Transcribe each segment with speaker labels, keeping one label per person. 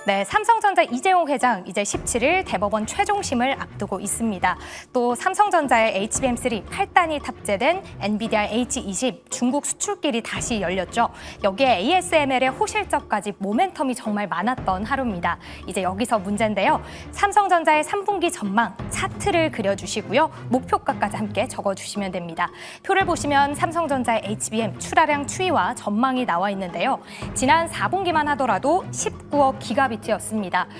Speaker 1: 네, 삼성전자 이재용 회장 이제 17일 대법원 최종심을 앞두고 있습니다. 또 삼성전자의 HBM3 8단이 탑재된 엔비디아 H20 중국 수출길이 다시 열렸죠. 여기에 ASML의 호실적까지 모멘텀이 정말 많았던 하루입니다. 이제 여기서 문제인데요. 삼성전자의 3분기 전망 차트를 그려주시고요. 목표가까지 함께 적어주시면 됩니다. 표를 보시면 삼성전자의 HBM 출하량 추이와 전망이 나와 있는데요. 지난 4분기만 하더라도 19억 기가비트였습니다.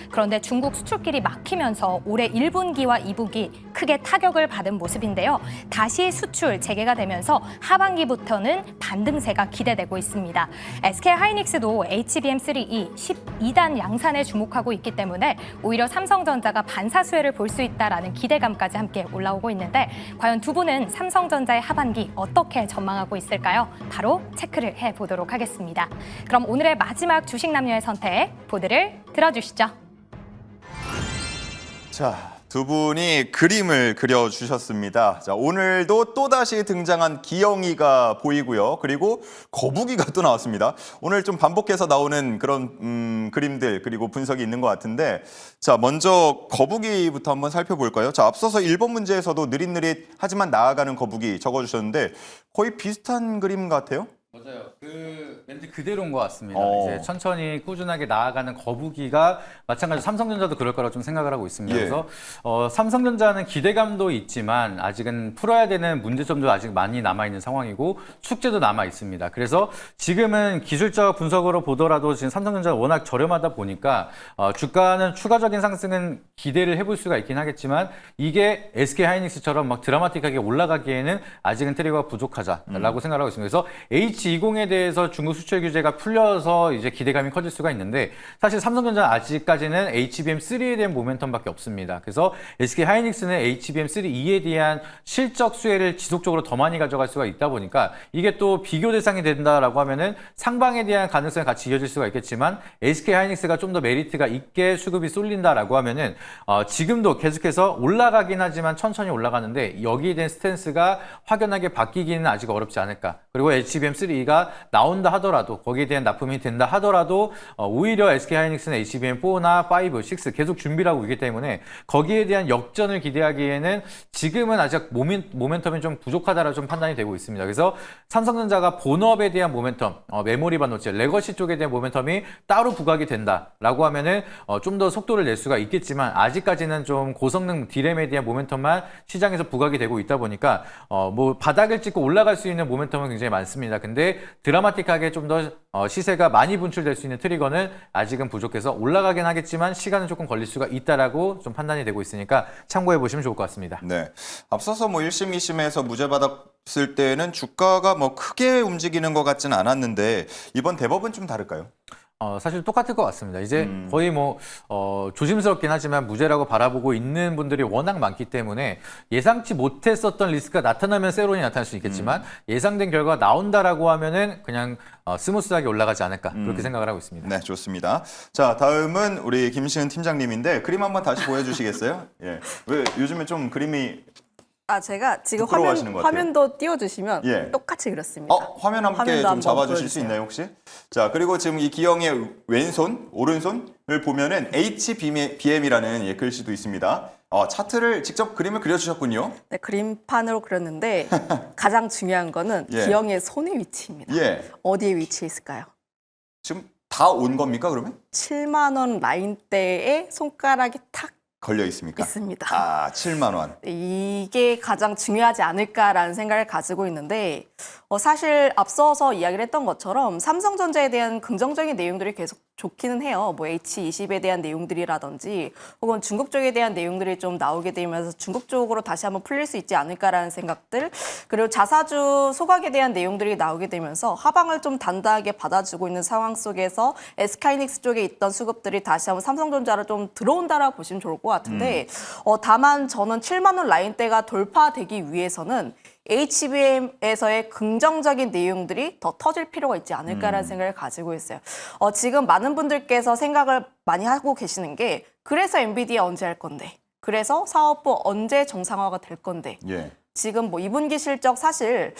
Speaker 1: 그런데 중국 수출길이 막히면서 올해 1분기와 2분기 크게 타격을 받은 모습인데요. 다시 수출 재개가 되면서 하반기부터는 반등세가 기대되고 있습니다. SK하이닉스도 HBM3E 12단 양산에 주목하고 있기 때문에 오히려 삼성전자가 반사수혜를 볼 수 있다라는 기대감까지 함께 올라오고 있는데 과연 두 분은 삼성전자의 하반기 어떻게 전망하고 있을까요? 바로 체크를 해보도록 하겠습니다. 그럼 오늘의 마지막 주식 남녀의 선택 보드를 들어주시죠.
Speaker 2: 자, 두 분이 그림을 그려주셨습니다. 자, 오늘도 또다시 등장한 기영이가 보이고요. 그리고 거북이가 또 나왔습니다. 오늘 좀 반복해서 나오는 그런 그림들 그리고 분석이 있는 것 같은데 자, 먼저 거북이부터 한번 살펴볼까요? 자, 앞서서 1번 문제에서도 느릿느릿 하지만 나아가는 거북이 적어주셨는데 거의 비슷한 그림 같아요?
Speaker 3: 맞아요. 그 멘트 그대로인 것 같습니다.
Speaker 2: 어.
Speaker 3: 이제 천천히 꾸준하게 나아가는 거북이가 마찬가지로 삼성전자도 그럴 거라고 좀 생각을 하고 있습니다.
Speaker 2: 예.
Speaker 3: 그래서 삼성전자는 기대감도 있지만 아직은 풀어야 되는 문제점도 아직 많이 남아 있는 상황이고 축제도 남아 있습니다. 그래서 지금은 기술적 분석으로 보더라도 지금 삼성전자가 워낙 저렴하다 보니까 주가는 추가적인 상승은 기대를 해볼 수가 있긴 하겠지만 이게 SK하이닉스처럼 막 드라마틱하게 올라가기에는 아직은 트리거가 부족하다라고 생각을 하고 있습니다. 그래서 H20에 대해서 중국 수출 규제가 풀려서 이제 기대감이 커질 수가 있는데 사실 삼성전자는 아직까지는 HBM3에 대한 모멘텀밖에 없습니다. 그래서 SK하이닉스는 HBM3E에 대한 실적 수혜를 지속적으로 더 많이 가져갈 수가 있다 보니까 이게 또 비교 대상이 된다라고 하면은 상방에 대한 가능성이 같이 이어질 수가 있겠지만 SK하이닉스가 좀 더 메리트가 있게 수급이 쏠린다라고 하면은 지금도 계속해서 올라가긴 하지만 천천히 올라가는데 여기에 대한 스탠스가 확연하게 바뀌기는 아직 어렵지 않을까. 그리고 HBM3E가 나온다 하더라도 거기에 대한 납품이 된다 하더라도 오히려 SK하이닉스는 HBM4나 5, 6 계속 준비를 하고 있기 때문에 거기에 대한 역전을 기대하기에는 지금은 아직 모멘텀이 좀 부족하다라고 좀 판단이 되고 있습니다. 그래서 삼성전자가 본업에 대한 모멘텀, 메모리 반도체, 레거시 쪽에 대한 모멘텀이 따로 부각이 된다라고 하면은 좀 더 속도를 낼 수가 있겠지만 아직까지는 좀 고성능 디램에 대한 모멘텀만 시장에서 부각이 되고 있다 보니까 뭐 바닥을 찍고 올라갈 수 있는 모멘텀은 굉장히 많습니다. 근데 드라마틱하게 좀 더 시세가 많이 분출될 수 있는 트리거는 아직은 부족해서 올라가긴 하겠지만 시간은 조금 걸릴 수가 있다라고 좀 판단이 되고 있으니까 참고해 보시면 좋을 것 같습니다.
Speaker 2: 네. 앞서서 뭐 1심, 2심에서 무죄 받았을 때는 주가가 뭐 크게 움직이는 것 같지는 않았는데 이번 대법은 좀 다를까요?
Speaker 3: 사실 똑같을 것 같습니다. 이제 거의 뭐 조심스럽긴 하지만 무죄라고 바라보고 있는 분들이 워낙 많기 때문에 예상치 못했었던 리스크가 나타나면 세론이 나타날 수 있겠지만 예상된 결과가 나온다라고 하면은 그냥 스무스하게 올라가지 않을까 그렇게 생각을 하고 있습니다.
Speaker 2: 네, 좋습니다. 자, 다음은 우리 김시은 팀장님인데 그림 한번 다시 보여주시겠어요? 예. 왜 요즘에 좀 그림이
Speaker 4: 제가 지금
Speaker 2: 부끄러워하시는 것 같아요.
Speaker 4: 화면도 띄워주시면
Speaker 2: 예.
Speaker 4: 똑같이 그렸습니다.
Speaker 2: 화면 함께
Speaker 4: 화면도
Speaker 2: 좀
Speaker 4: 한번
Speaker 2: 잡아주실 수
Speaker 4: 보여주세요.
Speaker 2: 있나요, 혹시? 자, 그리고 지금 이 기영의 왼손, 오른손을 보면은 HBM이라는 글씨도 있습니다. 차트를 직접 그림을 그려주셨군요.
Speaker 4: 네, 그림판으로 그렸는데 가장 중요한 거는
Speaker 2: 예.
Speaker 4: 기영의 손의 위치입니다.
Speaker 2: 예.
Speaker 4: 어디에 위치해 있을까요?
Speaker 2: 지금 다 온 겁니까, 그러면?
Speaker 4: 7만 원 라인대에 손가락이 탁
Speaker 2: 걸려 있습니까?
Speaker 4: 있습니다.
Speaker 2: 7만 원.
Speaker 4: 이게 가장 중요하지 않을까라는 생각을 가지고 있는데 사실 앞서서 이야기를 했던 것처럼 삼성전자에 대한 긍정적인 내용들이 계속 좋기는 해요. 뭐 H20에 대한 내용들이라든지 혹은 중국 쪽에 대한 내용들이 좀 나오게 되면서 중국 쪽으로 다시 한번 풀릴 수 있지 않을까라는 생각들 그리고 자사주 소각에 대한 내용들이 나오게 되면서 하방을 좀 단단하게 받아주고 있는 상황 속에서 SK하이닉스 쪽에 있던 수급들이 다시 한번 삼성전자로 좀 들어온다라고 보시면 좋을 것 같은데 다만 저는 7만 원 라인대가 돌파되기 위해서는 HBM에서의 긍정적인 내용들이 더 터질 필요가 있지 않을까라는 생각을 가지고 있어요. 지금 많은 분들께서 생각을 많이 하고 계시는 게 그래서 엔비디아 언제 할 건데 그래서 사업부 언제 정상화가 될 건데
Speaker 2: 예.
Speaker 4: 지금 뭐 2분기 실적 사실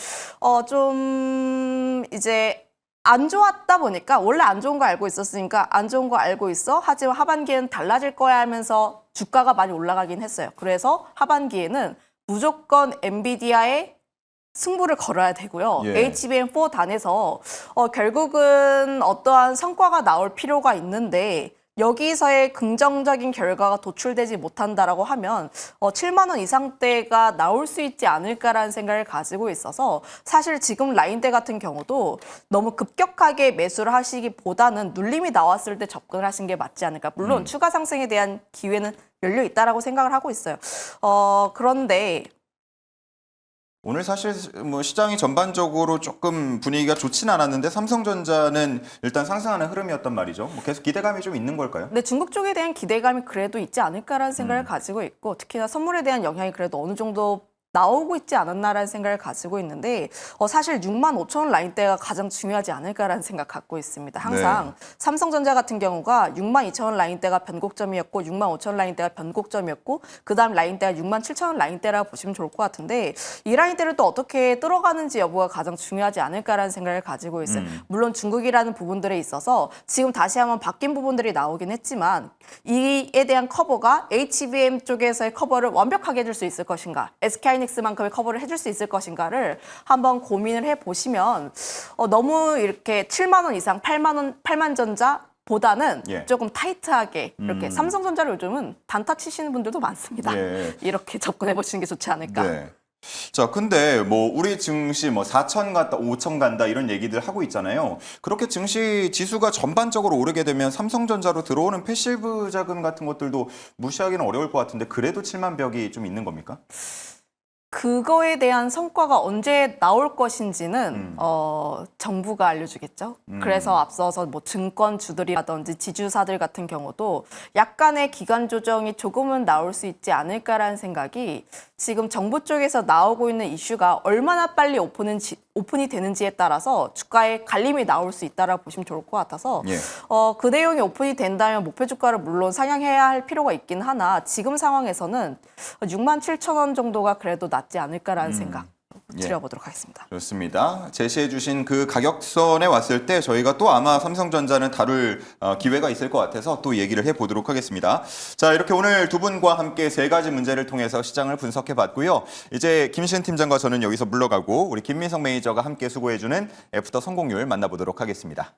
Speaker 4: 좀 이제 안 좋았다 보니까 원래 안 좋은 거 알고 있었으니까 안 좋은 거 알고 있어. 하지만 하반기에는 달라질 거야 하면서 주가가 많이 올라가긴 했어요. 그래서 하반기에는 무조건 엔비디아의 승부를 걸어야 되고요.
Speaker 2: 예.
Speaker 4: HBM4 단에서 결국은 어떠한 성과가 나올 필요가 있는데 여기서의 긍정적인 결과가 도출되지 못한다라고 하면 7만 원 이상대가 나올 수 있지 않을까라는 생각을 가지고 있어서 사실 지금 라인대 같은 경우도 너무 급격하게 매수를 하시기보다는 눌림이 나왔을 때 접근을 하신 게 맞지 않을까. 물론 추가 상승에 대한 기회는 열려 있다라고 생각을 하고 있어요. 그런데
Speaker 2: 오늘 사실 뭐 시장이 전반적으로 조금 분위기가 좋진 않았는데 삼성전자는 일단 상승하는 흐름이었단 말이죠. 뭐 계속 기대감이 좀 있는 걸까요?
Speaker 4: 네, 중국 쪽에 대한 기대감이 그래도 있지 않을까라는 생각을 가지고 있고 특히나 선물에 대한 영향이 그래도 어느 정도 나오고 있지 않았나라는 생각을 가지고 있는데 사실 6만 5천 원 라인대가 가장 중요하지 않을까라는 생각 갖고 있습니다. 항상 삼성전자 같은 경우가 6만 2천 원 라인대가 변곡점이었고 6만 5천 원 라인대가 변곡점이었고 그다음 라인대가 6만 7천 원 라인대라고 보시면 좋을 것 같은데 이 라인대를 또 어떻게 뚫어가는지 여부가 가장 중요하지 않을까라는 생각을 가지고 있어요. 물론 중국이라는 부분들에 있어서 지금 다시 한번 바뀐 부분들이 나오긴 했지만 이에 대한 커버가 HBM 쪽에서의 커버를 완벽하게 해줄 수 있을 것인가 SK하이닉스만큼의 커버를 해줄 수 있을 것인가를 한번 고민을 해보시면 너무 이렇게 7만 원 이상 8만 전자 보다는
Speaker 2: 예.
Speaker 4: 조금 타이트하게 이렇게 삼성전자를 요즘은 단타 치시는 분들도 많습니다.
Speaker 2: 예.
Speaker 4: 이렇게 접근해 보시는 게 좋지 않을까.
Speaker 2: 네. 자, 근데 뭐 우리 증시 뭐 4천 간다, 5천 간다 이런 얘기들 하고 있잖아요. 그렇게 증시 지수가 전반적으로 오르게 되면 삼성전자로 들어오는 패시브 자금 같은 것들도 무시하기는 어려울 것 같은데 그래도 7만 벽이 좀 있는 겁니까?
Speaker 4: 그거에 대한 성과가 언제 나올 것인지는 정부가 알려주겠죠. 그래서 앞서서 뭐 증권주들이라든지 지주사들 같은 경우도 약간의 기간 조정이 조금은 나올 수 있지 않을까라는 생각이 지금 정부 쪽에서 나오고 있는 이슈가 얼마나 빨리 오픈이 되는지에 따라서 주가에 갈림이 나올 수 있다라고 보시면 좋을 것 같아서
Speaker 2: 예.
Speaker 4: 그 내용이 오픈이 된다면 목표 주가를 물론 상향해야 할 필요가 있긴 하나 지금 상황에서는 6만 7천 원 정도가 그래도 낫지 않을까라는 생각 드려보도록 하겠습니다.
Speaker 2: 좋습니다. 제시해 주신 그 가격선에 왔을 때 저희가 또 아마 삼성전자는 다룰 기회가 있을 것 같아서 또 얘기를 해보도록 하겠습니다. 자, 이렇게 오늘 두 분과 함께 세 가지 문제를 통해서 시장을 분석해 봤고요. 이제 김시은 팀장과 저는 여기서 물러가고 우리 김민성 매니저가 함께 수고해 주는 애프터 성공률 만나보도록 하겠습니다.